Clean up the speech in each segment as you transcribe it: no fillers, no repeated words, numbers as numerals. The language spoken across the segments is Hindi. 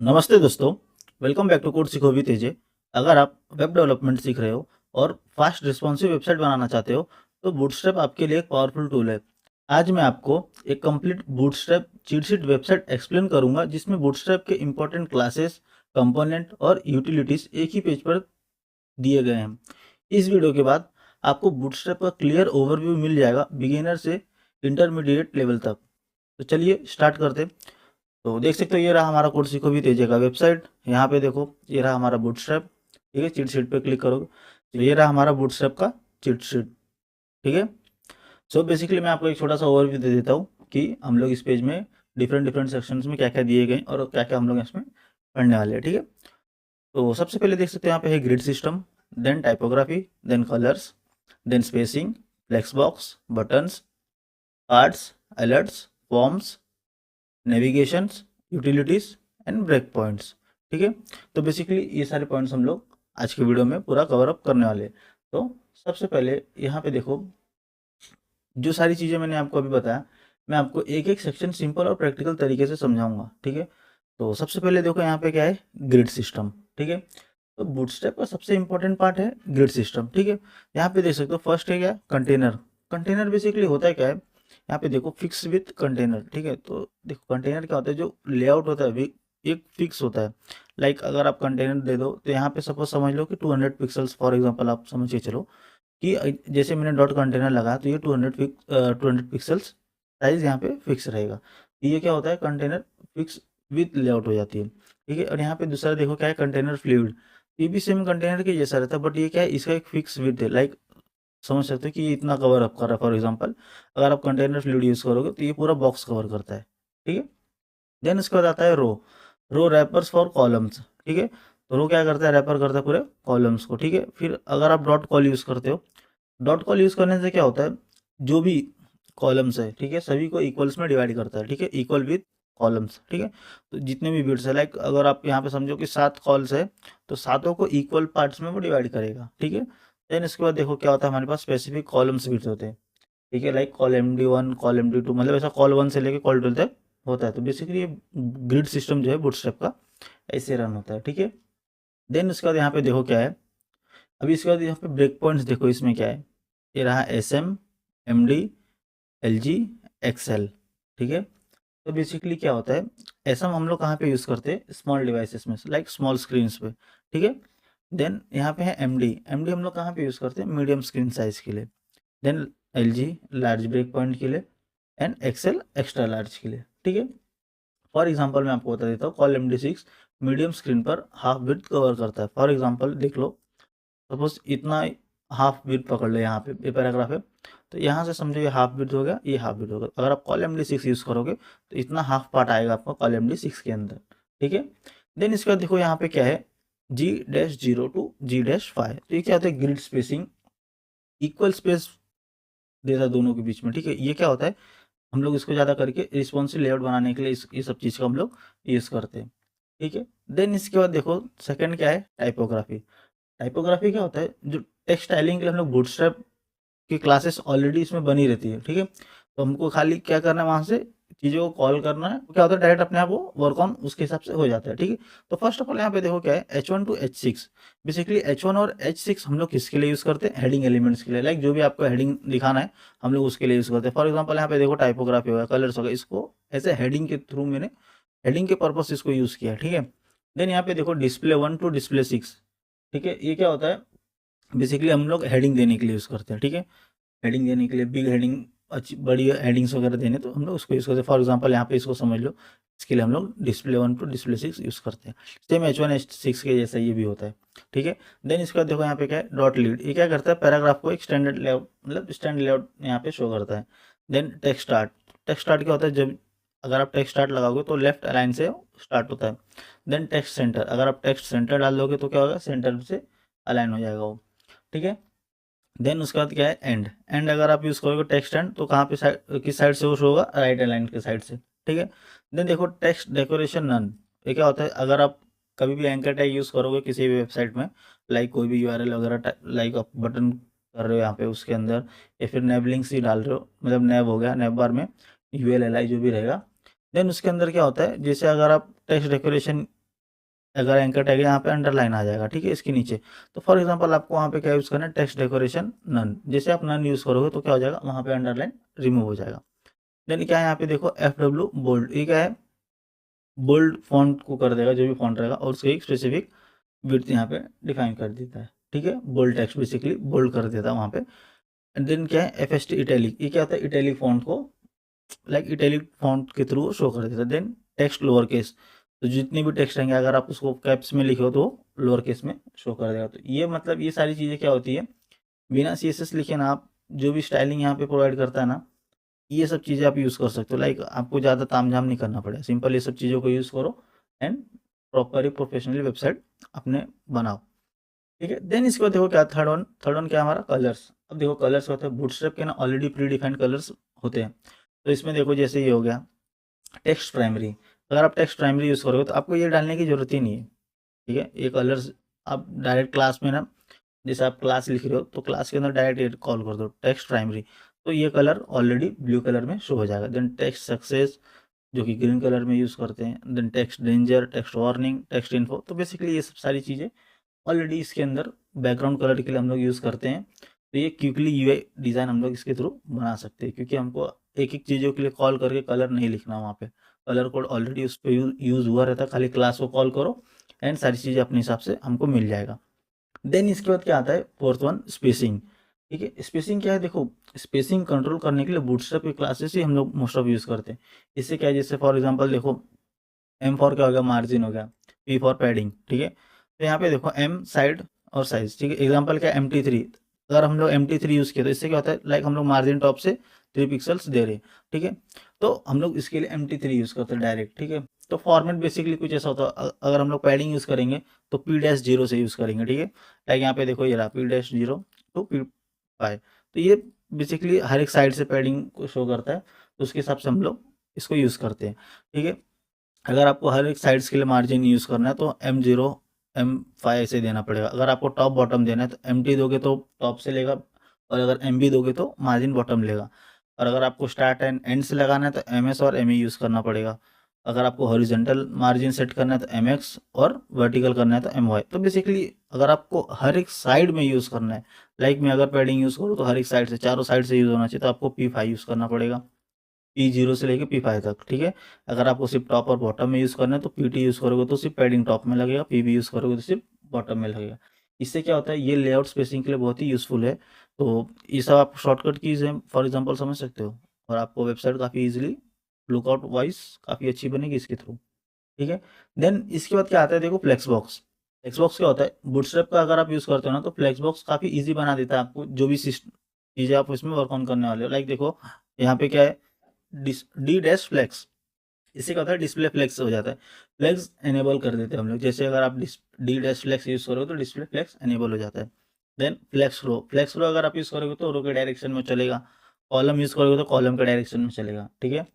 नमस्ते दोस्तों, वेलकम बैक टू कोड सीखो विद एजे। अगर आप वेब डेवलपमेंट सीख रहे हो और फास्ट रिस्पॉन्सिव वेबसाइट बनाना चाहते हो तो बूटस्ट्रैप आपके लिए एक पावरफुल टूल है। आज मैं आपको एक complete bootstrap cheat sheet website explain करूंगा जिसमें बूटस्ट्रैप के इंपॉर्टेंट क्लासेस, कंपोनेंट और यूटिलिटीज एक ही पेज पर दिए गए हैं। इस वीडियो के बाद आपको बूटस्ट्रैप का क्लियर ओवरव्यू मिल जाएगा, बिगिनर से इंटरमीडिएट लेवल तक। तो चलिए स्टार्ट करते हैं। तो देख सकते हो ये रहा हमारा कोड सीखो भी तेजे का वेबसाइट। यहाँ पे देखो ये रहा हमारा बूटस्ट्रैप। ठीक है, चीट शीट पे क्लिक करोगे तो ये रहा हमारा बूटस्ट्रैप का चीट शीट। ठीक है, सो बेसिकली मैं आपको एक छोटा सा ओवरव्यू दे देता हूँ कि हम लोग इस पेज में डिफरेंट डिफरेंट सेक्शंस में क्या क्या दिए गए और क्या क्या हम लोग इसमें पढ़ने वाले हैं। ठीक है, तो सबसे पहले देख सकते हो यहाँ पे है grid system, then typography, then colours, then spacing, flex box, buttons, cards, alerts, forms, navigations, utilities and break points. ठीक है, तो बेसिकली ये सारे पॉइंट्स हम लोग आज के वीडियो में पूरा कवर अप करने वाले हैं। तो सबसे पहले यहाँ पे देखो, जो सारी चीज़ें मैंने आपको अभी बताया मैं आपको एक एक सेक्शन सिंपल और प्रैक्टिकल तरीके से समझाऊंगा। ठीक है, तो सबसे पहले देखो यहाँ पे क्या है, ग्रिड सिस्टम। ठीक है, तो बूटस्ट्रैप का सबसे इंपॉर्टेंट पार्ट है ग्रिड सिस्टम। ठीक है, यहाँ पे देख सकते हो फर्स्ट है क्या, कंटेनर। कंटेनर बेसिकली होता है क्या है, यहाँ पे देखो फिक्स विथ कंटेनर। ठीक है, तो देखो कंटेनर क्या होता है, जो लेआउट होता है एक फिक्स होता है। लाइक अगर आप कंटेनर दे दो तो यहाँ पे सपोज समझ लो कि 200 पिक्सल्स फॉर एग्जांपल आप समझ के चलो कि जैसे मैंने डॉट कंटेनर लगाया तो ये 200 पिक्सल्स साइज यहाँ पे फिक्स रहेगा। तो ये क्या होता है, कंटेनर फिक्स विथ लेआउट हो जाती है। ठीक है, और यहाँ पे दूसरा देखो क्या है, कंटेनर फ्लूइड। ये भी सेम कंटेनर के जैसा रहता है बट ये क्या है, इसका एक फिक्स विथ है। लाइक समझ सकते हो कि ये इतना कवर अप कर रहा है। फॉर एग्जाम्पल अगर आप कंटेनर फ्लूइड यूज़ करोगे तो ये पूरा बॉक्स कवर करता है। ठीक है, देन उसके बाद आता है रो। रो रैपर्स फॉर कॉलम्स। ठीक है, तो रो क्या करता है, रैपर करता है पूरे कॉलम्स को। ठीक है, फिर अगर आप डॉट कॉल यूज़ करते हो, डॉट कॉल यूज़ करने से क्या होता है, जो भी कॉलम्स है ठीक है सभी को इक्वल्स में डिवाइड करता है। ठीक है, इक्वल विथ कॉलम्स। ठीक है, तो जितने भी बिट्स है, लाइक अगर आप यहाँ पे समझो कि 7 कॉल्स है तो सातों को इक्वल पार्ट्स में वो डिवाइड करेगा। ठीक है, देन इसके बाद देखो क्या होता है, हमारे पास स्पेसिफिक कॉलम्स बिट्स होते हैं। ठीक है, like call MD1, call MD2, मतलब ऐसा कॉल 1 से लेके कॉल 12 तक होता है। तो बेसिकली ये ग्रिड सिस्टम जो है बूटस्ट्रैप का ऐसे रन होता है। ठीक है, देन उसके बाद यहाँ पे देखो क्या है, अभी इसके बाद यहाँ पे ब्रेक पॉइंट्स देखो, इसमें क्या है, ये रहा SM, MD, LG, XL। ठीक है, तो बेसिकली क्या होता है, SM हम लोग कहाँ पे यूज़ करते हैं, स्मॉल डिवाइसेस में, लाइक स्मॉल स्क्रीन्स पे। ठीक है, देन यहाँ पे है MD। MD हम लोग कहाँ पे यूज़ करते हैं, मीडियम स्क्रीन साइज के लिए। Then LG large break point के लिए, एंड XL एक्स्ट्रा लार्ज के लिए। ठीक है, फॉर एग्जांपल मैं आपको बता देता हूँ, कॉल MD6 मीडियम स्क्रीन पर हाफ विड्थ कवर करता है। फॉर एग्जांपल देख लो, सपोज इतना हाफ विड्थ पकड़ ले, यहाँ पे ये पैराग्राफ है तो यहाँ से समझो ये हाफ विड्थ हो गया, ये हाफ विड्थ होगा। अगर आप कॉल MD6 यूज़ करोगे तो इतना हाफ पार्ट आएगा आपका कॉल MD6 के अंदर। ठीक है, देन इसके बाद देखो यहाँ पे क्या है, G-0 to G-5। तो ये क्या होता है, ग्रिड स्पेसिंग, इक्वल स्पेस देता है दोनों के बीच में। ठीक है, ये क्या होता है, हम लोग इसको ज़्यादा करके रिस्पॉन्सिव लेआउट बनाने के लिए ये सब चीज़ का हम लोग यूज़ करते हैं। ठीक है, देन इसके बाद देखो सेकंड क्या है, टाइपोग्राफी। टाइपोग्राफी क्या होता है, जो टेक्स्ट स्टाइलिंग के लिए हम लोग बूटस्ट्रैप की क्लासेस ऑलरेडी इसमें बनी रहती है। ठीक है, तो हमको खाली क्या करना है, वहाँ से चीज़ों को कॉल करना है, तो क्या होता है डायरेक्ट अपने आप वो वर्क ऑन उसके हिसाब से हो जाता है। ठीक है, तो फर्स्ट ऑफ ऑल यहाँ पे देखो क्या है, H1 to H6। Basically H1 और H6 हम लोग किसके लिए यूज़ करते हैं, हेडिंग एलिमेंट्स के लिए। लाइक जो भी आपको हेडिंग दिखाना है हम लोग उसके लिए यूज़ करते हैं। फॉर एग्जाम्पल यहाँ पे देखो टाइपोग्राफी होगा, कलर्स होगा, इसको ऐसे हेडिंग के थ्रू मैंने हेडिंग के पर्पज इसको यूज़ किया है। ठीक है, देन यहाँ पे देखो display 1 to display 6। ठीक है, ये क्या होता है, बेसिकली हम लोग हेडिंग देने के लिए यूज़ करते हैं। ठीक है, हेडिंग देने के लिए, बिग हेडिंग, अच्छी बड़ी हेडिंग्स वगैरह देने तो हम लोग उसको यूज़ करते हैं। फॉर एग्जांपल यहाँ पे इसको समझ लो, इसके लिए हम लोग display 1 to display 6 यूज़ करते हैं। सेम H1 H6 के जैसा ये भी होता है। ठीक है, देन इसके बाद देखो यहाँ पे क्या है, डॉट लीड। ये क्या करता है, पैराग्राफ को एक स्टैंडर्ड लेआउट, मतलब स्टैंडर्ड लेआउट यहाँ पे शो करता है। Then text start. Text start क्या होता है, जब अगर आप टेक्स्ट स्टार्ट लगाओगे तो लेफ्ट अलाइन से स्टार्ट होता है। देन टेक्स्ट सेंटर, अगर आप टेक्स्ट सेंटर डाल दोगे तो क्या होगा, सेंटर से अलाइन हो जाएगा वो। ठीक है, देन उसके बाद क्या है, एंड। एंड अगर आप यूज़ करोगे टेक्स्ट एंड तो कहाँ पे साइड, किस साइड से वो शो होगा, राइट अलाइन के साइड से। ठीक है, देन देखो टेक्स्ट डेकोरेशन नन। ये क्या होता है, अगर आप कभी भी एंकर टैग यूज़ करोगे किसी भी वेबसाइट में, लाइक कोई भी URL वगैरह, लाइक आप बटन कर रहे हो यहाँ पे उसके अंदर, या फिर नेब लिंक्स ही डाल रहे हो, मतलब नेब हो गया, नेब बार में ULLI जो भी रहेगा। देन उसके अंदर क्या होता है, जैसे अगर आप टेक्स्ट डेकोरेशन अगर एंकर टैग है यहाँ पे अंडरलाइन आ जाएगा, ठीक है, इसके नीचे। तो फॉर एग्जांपल आपको वहाँ पे क्या यूज़ करना है, टेक्स्ट डेकोरेशन नन, जैसे आप नन यूज़ करोगे तो क्या हो जाएगा, वहाँ पे अंडरलाइन रिमूव हो जाएगा। देन क्या है यहाँ पे देखो FW बोल्ड, ये क्या है, बोल्ड फॉन्ट को कर देगा जो भी फॉन्ट रहेगा, और उसकी एक स्पेसिफिक विड्थ यहाँ पे डिफाइन कर देता है, ठीक है, बोल्ड टेक्स्ट बेसिकली बोल्ड कर देता है वहाँ पे। एंड देन क्या है FST इटैलिक, ये क्या होता है, इटैलिक फॉन्ट को लाइक इटैलिक फॉन्ट के थ्रू शो कर देता है। देन टेक्स्ट लोअर केस, तो जितने भी टेक्स्ट रहेंगे अगर आप उसको कैप्स में लिखो तो लोअर केस में शो कर देगा। तो ये मतलब ये सारी चीज़ें क्या होती है, बिना CSS लिखे ना आप जो भी स्टाइलिंग यहाँ पे प्रोवाइड करता है ना, ये सब चीज़ें आप यूज़ कर सकते हो। लाइक आपको ज़्यादा तामझाम नहीं करना पड़ेगा, सिंपल ये सब चीज़ों को यूज़ करो एंड प्रॉपरली प्रोफेशनली वेबसाइट अपने बनाओ, ठीक है। देन इसके बाद देखो क्या थर्ड वन क्या है हमारा, कलर्स। अब देखो कलर्स होते हैं बूटस्ट्रैप के ना, ऑलरेडी प्री डिफाइंड कलर्स होते हैं। तो इसमें देखो जैसे ये हो गया टेक्स्ट प्राइमरी, अगर आप टेक्स्ट प्राइमरी यूज़ करोगे तो आपको ये डालने की जरूरत ही नहीं है, ठीक है। ये कलर्स आप डायरेक्ट क्लास में ना, जैसे आप क्लास लिख रहे हो तो क्लास के अंदर डायरेक्ट ये कॉल कर दो टेक्स्ट प्राइमरी, तो ये कलर ऑलरेडी ब्लू कलर में शो हो जाएगा। देन टेक्स्ट सक्सेस जो कि ग्रीन कलर में यूज़ करते हैं। Then text danger, text warning, text info, तो बेसिकली ये सब सारी चीज़ें ऑलरेडी इसके अंदर बैकग्राउंड कलर के लिए हम लोग यूज़ करते हैं। तो ये क्विकली UI डिज़ाइन हम लोग इसके थ्रू बना सकते हैं, क्योंकि हमको एक एक चीज़ों के लिए कॉल करके कलर नहीं लिखना, वहाँ पे कलर कोड ऑलरेडी उस पर यूज़ हुआ रहता है, खाली क्लास को कॉल करो एंड सारी चीज़ें अपने हिसाब से हमको मिल जाएगा। देन इसके बाद क्या आता है, फोर्थ वन स्पेसिंग, ठीक है। स्पेसिंग क्या है, देखो स्पेसिंग कंट्रोल करने के लिए बूटस्ट्रैप की क्लासेस ही हम लोग मोस्ट ऑफ यूज़ करते हैं। इससे क्या है, जैसे फॉर एग्जांपल देखो M फॉर क्या हो गया, मार्जिन हो गया, P फॉर पैडिंग, ठीक है। तो यहाँ पे देखो M साइड और साइज, ठीक है। एग्जांपल क्या MT3, अगर हम लोग MT3 यूज़ किया तो इससे क्या होता है, लाइक हम लोग मार्जिन टॉप से 3 पिक्सल्स दे रहे हैं, ठीक है। तो हम लोग इसके लिए MT3 यूज़ करते हैं डायरेक्ट, ठीक है। तो फॉर्मेट बेसिकली कुछ ऐसा होता है, अगर हम लोग पैडिंग यूज़ करेंगे तो P-0 से यूज़ करेंगे, ठीक है। लाइक यहाँ पे देखो ये रहा P-0 टू P5, तो ये बेसिकली हर एक साइड से पैडिंग को शो करता है, तो उसके हिसाब से हम लोग इसको यूज़ करते हैं, ठीक है। अगर आपको हर एक साइड्स के लिए मार्जिन यूज़ करना है तो M0 M5 ऐसे देना पड़ेगा। अगर आपको टॉप बॉटम देना है तो MT दोगे तो टॉप से लेगा, और अगर MB दोगे तो मार्जिन बॉटम लेगा। और अगर आपको स्टार्ट एंड एंड से लगाना है तो MS और ME यूज़ करना पड़ेगा। अगर आपको हॉरिजॉन्टल मार्जिन सेट करना है तो MX, और वर्टिकल करना है तो MY। तो बेसिकली अगर आपको हर एक साइड में यूज़ करना है, लाइक मैं अगर पैडिंग यूज़ करूँ तो हर एक साइड से, चारों साइड से यूज़ होना चाहिए, तो आपको P5 यूज़ करना पड़ेगा, P0 से लेके P5 तक, ठीक है। अगर आपको सिर्फ टॉप और बॉटम में यूज़ करना है तो PT यूज़ करोगे तो सिर्फ पैडिंग टॉप में लगेगा, PB यूज़ करोगे तो सिर्फ बॉटम में लगेगा। इससे क्या होता है, ये लेआउट स्पेसिंग के लिए बहुत ही यूज़फुल है। तो ये सब आप शॉर्टकट कीज़ हैं फॉर एग्जांपल समझ सकते हो, और आपको वेबसाइट काफ़ी ईजिली लुकआउट वाइज काफ़ी अच्छी बनेगी इसके थ्रू, ठीक है। देन इसके बाद क्या आता है, देखो फ्लेक्स बॉक्स। फ्लेक्स बॉक्स क्या होता है, बूटस्ट्रैप का अगर आप यूज़ करते हो ना तो फ्लेक्स बॉक्स काफ़ी ईजी बना देता है आपको, जो भी चीज़ें आप इसमें वर्क ऑन करने वाले हो। लाइक देखो यहाँ पे क्या है, D- फ्लेक्स, इससे क्या होता है, डिस्प्ले फ्लेक्स हो जाता है, फ्लेक्स एनेबल कर देते हैं हम लोग। जैसे अगर आप D- फ्लेक्स यूज़ करोगे तो डिस्प्ले फ्लेक्स एनेबल हो जाता है। देन फ्लेक्स रो अगर आप यूज़ करोगे तो रो के डायरेक्शन में चलेगा, कॉलम यूज़ करोगे तो कॉलम के डायरेक्शन में चलेगा, ठीक है।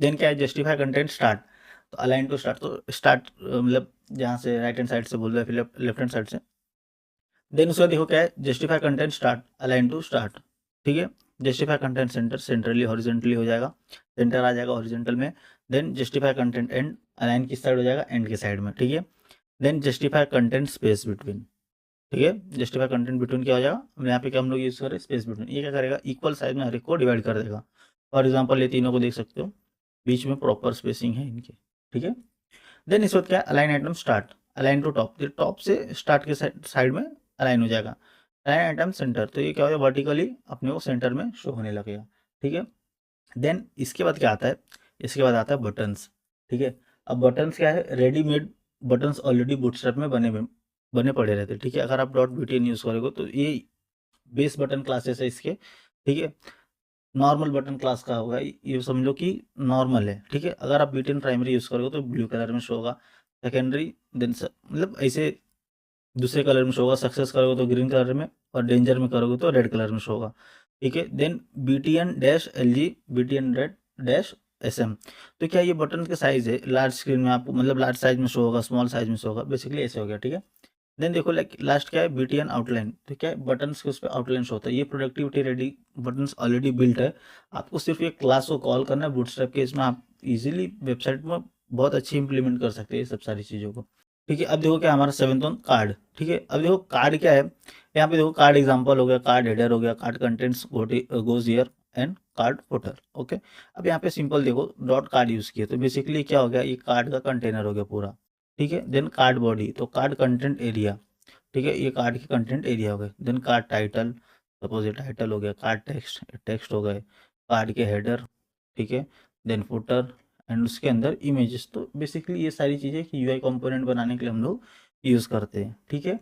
देन क्या है, जस्टिफाई कंटेंट स्टार्ट, तो अलाइन टू स्टार्ट, तो स्टार्ट मतलब जहाँ से राइट हैंड साइड से बोल रहे हैं फिर लेफ्ट हैंड साइड से। देन उसका देखो क्या है, justify content start, align to start, ठीक है। Justify content centre, centrally horizontally हो जाएगा, सेंटर आ जाएगा हॉरिजेंटल में। Then justify content end, align किस साइड हो जाएगा, एंड के साइड में, ठीक है। Then justify content space between, ठीक है। जस्टिफाई कंटेंट बिटवीन क्या हो जाएगा, हम यहाँ पे क्या हम लोग यूज़ करें, स्पेस बिटवीन, ये क्या करेगा, इक्वल साइज में हर एक को डिवाइड कर देगा। फॉर एग्जाम्पल ये तीनों को देख सकते हो, बीच में प्रॉपर स्पेसिंग है इनके, ठीक है। देन इस वक्त क्या है, align item start, align to top, top से स्टार्ट के साइड में अलाइन हो जाएगा। अलाइन आइटम सेंटर, तो ये क्या हो जाएगा, वर्टिकली अपने को सेंटर में शो होने लगेगा, ठीक है। देन इसके बाद क्या आता है, इसके बाद आता है बटन्स, ठीक है। अब बटन्स क्या है, रेडीमेड बटन्स ऑलरेडी बूटस्ट्रैप में बने पड़े रहते हैं, ठीक है। अगर आप .btn यूज़ करोगे तो ये बेस बटन क्लासेस है इसके, ठीक है। नॉर्मल बटन क्लास का होगा, ये समझो कि नॉर्मल है, ठीक है। अगर आप बीटेन प्राइमरी यूज़ करोगे तो ब्लू कलर में शो होगा, सेकेंडरी देन मतलब ऐसे दूसरे कलर में शो होगा, सक्सेस करोगे तो ग्रीन कलर में, और डेंजर में करोगे तो रेड कलर में शो होगा, ठीक है। देन BTN-LG, BTN-SM, तो क्या ये बटन के साइज है, लार्ज स्क्रीन में आपको मतलब लार्ज साइज में शो होगा, स्मॉल साइज में शो होगा, बेसिकली ऐसे हो गया, ठीक है। देन देखो लास्ट क्या है, BTN आउटलाइन, तो क्या है, बटन्स के उस पर आउटलाइन शो होता है, ये productivity ready buttons already built है, आपको सिर्फ एक क्लास को कॉल करना है बूटस्ट्रैप के, इसमें आप इजीली वेबसाइट में बहुत अच्छी इंप्लीमेंट कर सकते हैं ये सब सारी चीज़ों को, ठीक है। अब देखो क्या हमारा 7th वन कार्ड, ठीक है। अब देखो कार्ड क्या है, यहाँ पे देखो कार्ड एग्जांपल हो गया, कार्ड हेडर हो गया, card contents goes here and card footer. Okay, अब यहाँ पे सिंपल देखो डॉट कार्ड यूज किया तो बेसिकली क्या हो गया, ये कार्ड का कंटेनर हो गया पूरा, ठीक है। देन कार्ड बॉडी, तो कार्ड कंटेंट एरिया, ठीक है, ये कार्ड के कंटेंट एरिया हो गए। देन कार्ड टाइटल, सपोज ये टाइटल हो गया, कार्ड टेक्स्ट, टेक्स्ट हो गए, कार्ड के हेडर, ठीक है। देन फुटर एंड उसके अंदर इमेजेस। तो बेसिकली ये सारी चीज़ें कि यूआई कंपोनेंट बनाने के लिए हम लोग यूज़ करते हैं, ठीक है।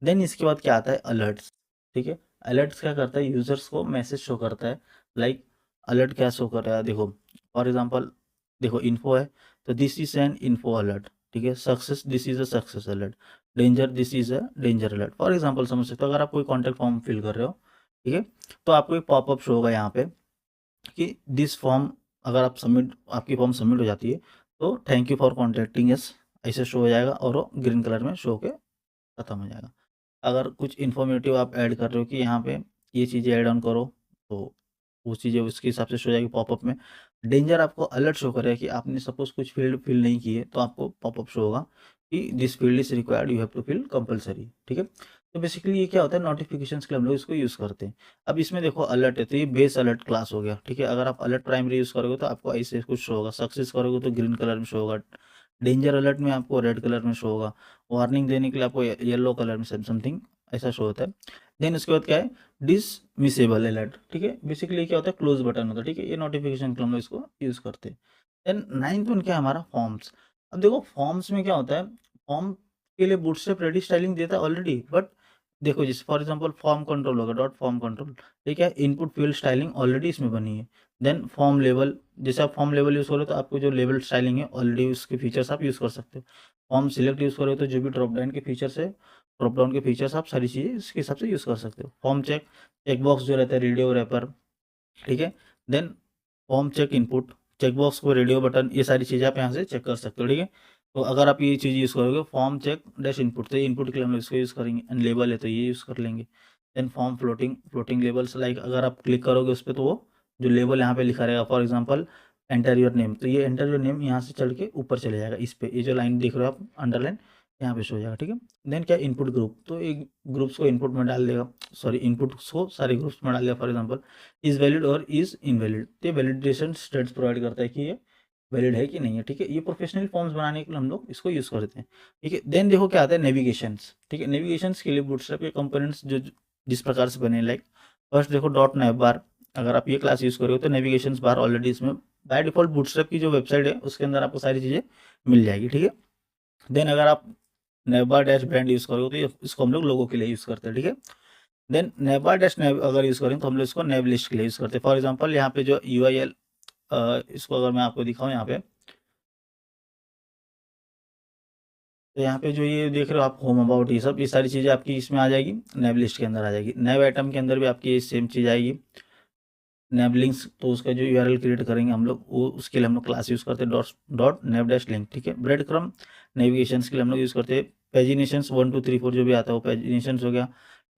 देन इसके बाद क्या आता है, अलर्ट्स, ठीक है। अलर्ट्स क्या करता है, यूजर्स को मैसेज शो करता है। लाइक अलर्ट क्या शो कर रहा है, देखो फॉर एग्जांपल देखो इन्फो है तो this is an info alert, ठीक है। Success, this is a success alert. Danger, this is a danger alert. For example समझ सकते हो, अगर आप कोई कॉन्टैक्ट फॉर्म फिल कर रहे हो, ठीक है, तो आपको एक पॉपअप शो होगा यहाँ पे कि दिस फॉर्म, अगर आप सबमिट, आपकी फॉर्म सबमिट हो जाती है तो thank you for contacting yes, ऐसे शो हो जाएगा और वो ग्रीन कलर में शो के खत्म हो जाएगा। अगर कुछ इन्फॉर्मेटिव आप ऐड कर रहे हो कि यहाँ पे ये चीज़ें ऐड ऑन करो, तो वो चीज़ें उसके हिसाब से शो जाएगी पॉपअप में। डेंजर आपको अलर्ट शो करेगा कि आपने सपोज कुछ फील्ड फिल नहीं की है तो आपको पॉपअप शो होगा कि this field is required, you have to fill compulsory, ठीक है। तो बेसिकली ये क्या होता है, नोटिफिकेशंस के लिए हम लोग इसको यूज़ करते हैं। अब इसमें देखो अलर्ट है तो ये बेस अलर्ट क्लास हो गया, ठीक है। अगर आप अलर्ट प्राइमरी यूज़ करोगे तो आपको ऐसे कुछ शो होगा, सक्सेस करोगे तो ग्रीन कलर में शो होगा, डेंजर अलर्ट में आपको रेड कलर में शो होगा, वार्निंग देने के लिए आपको येलो कलर में समथिंग ऐसा शो होता है। देन उसके बाद क्या है, डिसमिसेबल अलर्ट, ठीक है। बेसिकली क्या होता है, क्लोज बटन होता है, ठीक है। ये नोटिफिकेशन के लिए हम लोग इसको यूज़ करते हैं। देन 9th वन क्या है हमारा, फॉर्म्स। अब देखो फॉर्म्स में क्या होता है, फॉर्म के लिए बूटस्ट्रैप रेडी स्टाइलिंग देता है ऑलरेडी, बट देखो जैसे फॉर एग्जांपल फॉर्म कंट्रोल होगा, डॉट फॉर्म कंट्रोल, ठीक है, इनपुट फील्ड स्टाइलिंग ऑलरेडी इसमें बनी है। देन फॉर्म लेवल, जैसे आप फॉर्म लेवल यूज़ करो तो आपको जो लेवल स्टाइलिंग है ऑलरेडी उसके फीचर्स आप यूज़ कर सकते हो। फॉर्म सिलेक्ट यूज़ करो तो जो भी ड्रॉप डाउन के फीचर्स है, ड्रॉप डाउन के फीचर्स आप सारी चीज़ें इसके हिसाब से यूज़ कर सकते हो। फॉर्म चेक, चेकबॉक्स जो रहता है रेडियो रैपर, ठीक है। Then form check input, checkbox को रेडियो बटन, ये सारी चीज़ें आप यहाँ से चेक कर सकते हो, ठीक है। तो अगर आप ये चीज़ यूज़ करोगे फॉर्म चेक डैश इनपुट, तो इनपुट के लिए हम लोग इसको यूज़ करेंगे। एंड लेबल है तो ये यूज़ कर लेंगे। Then form floating, floating labels, like अगर आप क्लिक करोगे उस पर तो वो जो लेबल यहाँ पे लिखा रहेगा, for example enter your name, तो ये एंटर योर नेम यहाँ से चढ़ के ऊपर चले जाएगा इस पे, ये जो लाइन देख रहे हो आप अंडरलाइन, यहाँ पे शो हो जाएगा, ठीक है। देन क्या, इनपुट ग्रुप, तो एक ग्रुप्स को इनपुट में डाल देगा, सॉरी इनपुट्स को सारे ग्रुप्स में डाल देगा। फॉर एग्जांपल इज वैलिड और इज इनवैलिड, तो वैलिडेशन स्टेट्स प्रोवाइड करता है कि ये वैलिड है कि नहीं है, ठीक है। ये प्रोफेशनल फॉर्म्स बनाने के लिए हम लोग इसको यूज़ करते हैं, ठीक है। देन देखो क्या आता है, नेविगेशंस, ठीक है। नेविगेशंस के लिए बूटस्ट्रैप के कंपोनेंट्स जो जिस प्रकार से बने, लाइक फर्स्ट देखो डॉट नेव बार, अगर आप ये क्लास यूज़ करोगे तो नेविगेशंस बार ऑलरेडी इसमें बाय डिफॉल्ट बूटस्ट्रैप की जो वेबसाइट है उसके अंदर आपको सारी चीज़ें मिल जाएगी, ठीक है। देन अगर आप नेवबार डैश ब्रांड यूज़ करोगे तो इसको हम लोग लोगों के लिए यूज़ करते हैं, ठीक है। देन नेवबार डैश नेव अगर यूज़ करें तो हम लोग इसको नेव लिस्ट के लिए यूज़ करते हैं। फॉर एग्जांपल यहाँ पे जो UIL, इसको अगर मैं आपको दिखाऊँ यहाँ पे, तो यहाँ पे जो ये देख रहे हो आप होम अबाउट, ये सब ये सारी चीज़ें आपकी इसमें आ जाएगी, नेव लिस्ट के अंदर आ जाएगी। नेव आइटम के अंदर भी आपकी ये सेम चीज़ आएगी। नेव लिंक्स, तो उसका जो URL क्रिएट करेंगे हम लोग, वो उसके लिए हम लोग क्लास यूज़ करते हैं डॉट डॉट नेव डैश लिंक, ठीक है। ब्रेड क्रम नेविगेशंस के लिए हम लोग यूज़ करते हैं पेजिनेशंस 1 2 3 4 जो भी आता है वो पेजिनेशंस हो गया।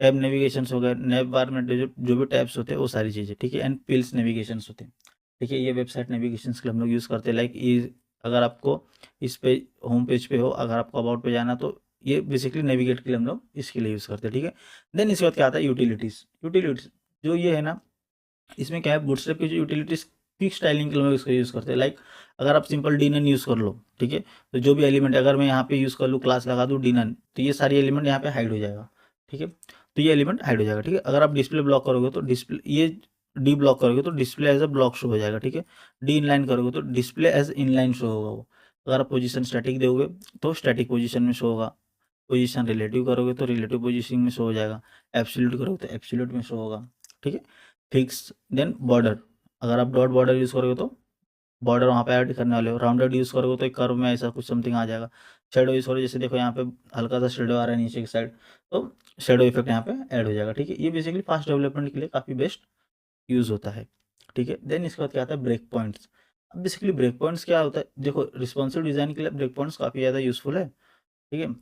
टैब नेविगेशंस हो गया, नेव बार में जो भी टैब्स होते हैं वो सारी चीज़ें, ठीक है। एंड पिल्स नेविगेशंस होते हैं, ठीक है। ये वेबसाइट नेविगेशंस के लिए हम लोग यूज़ करते हैं। लाइक ये अगर आपको इस पे होम पेज पे हो, अगर आपको अबाउट पे जाना तो ये बेसिकली नेविगेट के लिए हम लोग इसके लिए यूज़ करते हैं, ठीक है। देन इसके बाद क्या आता है, यूटिलिटीज़। यूटिलिटीज़ जो ये है ना, इसमें क्या है, बूटस्ट्रैप की जो यूटिलिटीज क्विक स्टाइलिंग के लिए हम लोग इसको यूज़ करते हैं। लाइक अगर आप सिंपल डीनन यूज़ कर लो, ठीक है, तो जो भी एलिमेंट अगर मैं यहाँ पे यूज़ कर लूँ, क्लास लगा दूँ डीनन, तो ये सारी एलिमेंट यहाँ पे हाइड हो जाएगा, ठीक है। तो ये एलिमेंट हाइड हो जाएगा, ठीक है। अगर आप डिस्प्ले ब्लॉक करोगे तो डिस्प्ले, ये डी ब्लॉक करोगे तो display as a block show हो जाएगा, ठीक है। डी इनलाइन करोगे तो डिस्प्ले एज इनलाइन शो होगा वो। अगर आप पोजीशन स्टैटिक दोगे तो स्टैटिक पोजीशन में शो होगा। पोजीशन रिलेटिव करोगे तो रिलेटिव पोजीशन में शो हो जाएगा। एब्सोल्यूट करोगे तो एब्सोल्यूट में शो होगा, ठीक है। फिक्स, देन बॉर्डर, अगर आप डॉट बॉर्डर यूज़ करोगे तो बॉर्डर वहाँ पे ऐड करने वाले हो। राउंडेड यूज़ करोगे तो एक कर्व में ऐसा कुछ समथिंग आ जाएगा। शेडो यूज़ करोगे, जैसे देखो यहाँ पे हल्का सा शेडो आ रहा है नीचे की साइड, तो शेडो इफेक्ट यहाँ पे ऐड हो जाएगा, ठीक है। ये बेसिकली फास्ट डेवलपमेंट के लिए काफ़ी बेस्ट यूज़ होता है, ठीक है। देन इसके बाद क्या आता है, ब्रेक पॉइंट्स। अब बेसिकली ब्रेक पॉइंट्स क्या होता है, देखो रिस्पॉन्सिव डिज़ाइन के लिए ब्रेक पॉइंट्स काफ़ी ज़्यादा यूज़फुल है, ठीक है।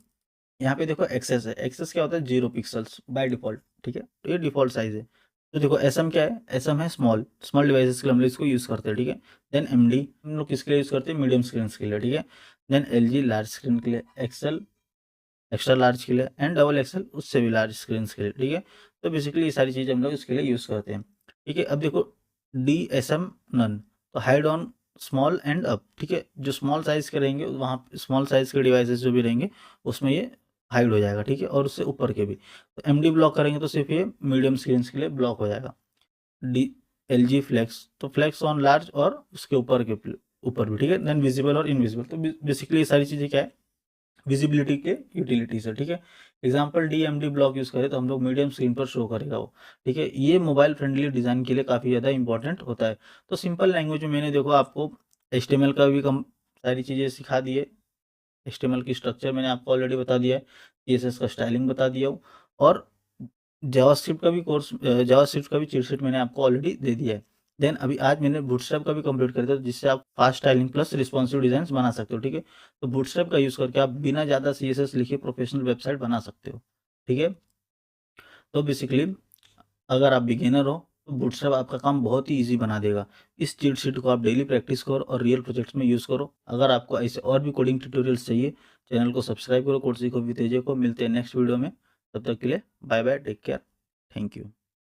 यहाँ पे देखो एक्सेस है, एक्सेस क्या होता है, 0 पिक्सल्स बाय डिफॉल्ट, ठीक है। तो ये डिफॉल्ट साइज है। तो देखो एसएम क्या है, एसएम है स्मॉल, स्मॉल डिवाइसेस के लिए हम लोग इसको यूज़ करते हैं, ठीक है। देन एमडी हम लोग किसके लिए यूज़ करते हैं, मीडियम स्क्रीन के लिए, ठीक है। देन एलजी लार्ज स्क्रीन के लिए, एक्सेल एक्स्ट्रा लार्ज के लिए, एंड डबल एक्सेल उससे भी लार्ज स्क्रीन के लिए, ठीक है। तो बेसिकली ये सारी चीज़ें हम लोग इसके लिए यूज़ करते हैं, ठीक है। अब देखो DSM नन, तो hide on small and up, ठीक है। जो स्मॉल साइज़ के रहेंगे वहाँ स्मॉल साइज़ के डिवाइसेस जो भी रहेंगे उसमें ये हाइड हो जाएगा, ठीक है। और उससे ऊपर के भी, तो MD ब्लॉक करेंगे तो सिर्फ ये मीडियम स्क्रीन के लिए ब्लॉक हो जाएगा। LG फ्लेक्स, तो फ्लेक्स ऑन लार्ज और उसके ऊपर के ऊपर भी, ठीक है। देन विजिबल और इनविजिबल, तो बेसिकली ये सारी चीज़ें क्या है, विजिबिलिटी के यूटिलिटीज है, ठीक है। एग्जाम्पल DMD ब्लॉक यूज़ करें तो हम लोग मीडियम स्क्रीन पर शो करेगा वो, ठीक है। ये मोबाइल फ्रेंडली डिज़ाइन के लिए काफ़ी ज़्यादा इंपॉर्टेंट होता है। तो सिंपल लैंग्वेज में मैंने देखो आपको HTML का भी कम सारी चीज़ें सिखा दी है। HTML की स्ट्रक्चर मैंने आपको ऑलरेडी बता दिया है, CSS का स्टाइलिंग बता दिया हूँ, और जावास्क्रिप्ट का भी चीट शीट मैंने आपको ऑलरेडी दे दिया है। देन अभी आज मैंने बूटस्ट्रैप का भी कंप्लीट कर दिया, जिससे आप fast styling plus responsive design बना सकते हो, ठीक है। तो बूटस्ट्रैप का यूज़ करके आप बिना ज़्यादा CSS लिखे प्रोफेशनल वेबसाइट बना सकते हो, ठीक है। तो बेसिकली अगर आप बिगिनर हो तो बूटस्ट्रैप आपका काम बहुत ही ईजी बना देगा। इस चीट शीट को आप डेली प्रैक्टिस करो और रियल प्रोजेक्ट्स में यूज़ करो। अगर आपको ऐसे और भी कोडिंग ट्यूटोरियल्स चाहिए, चैनल को सब्सक्राइब करो, कोड सीखो विद तेजे को। मिलते हैं नेक्स्ट वीडियो में, तब तक के लिए bye bye, take care, thank you.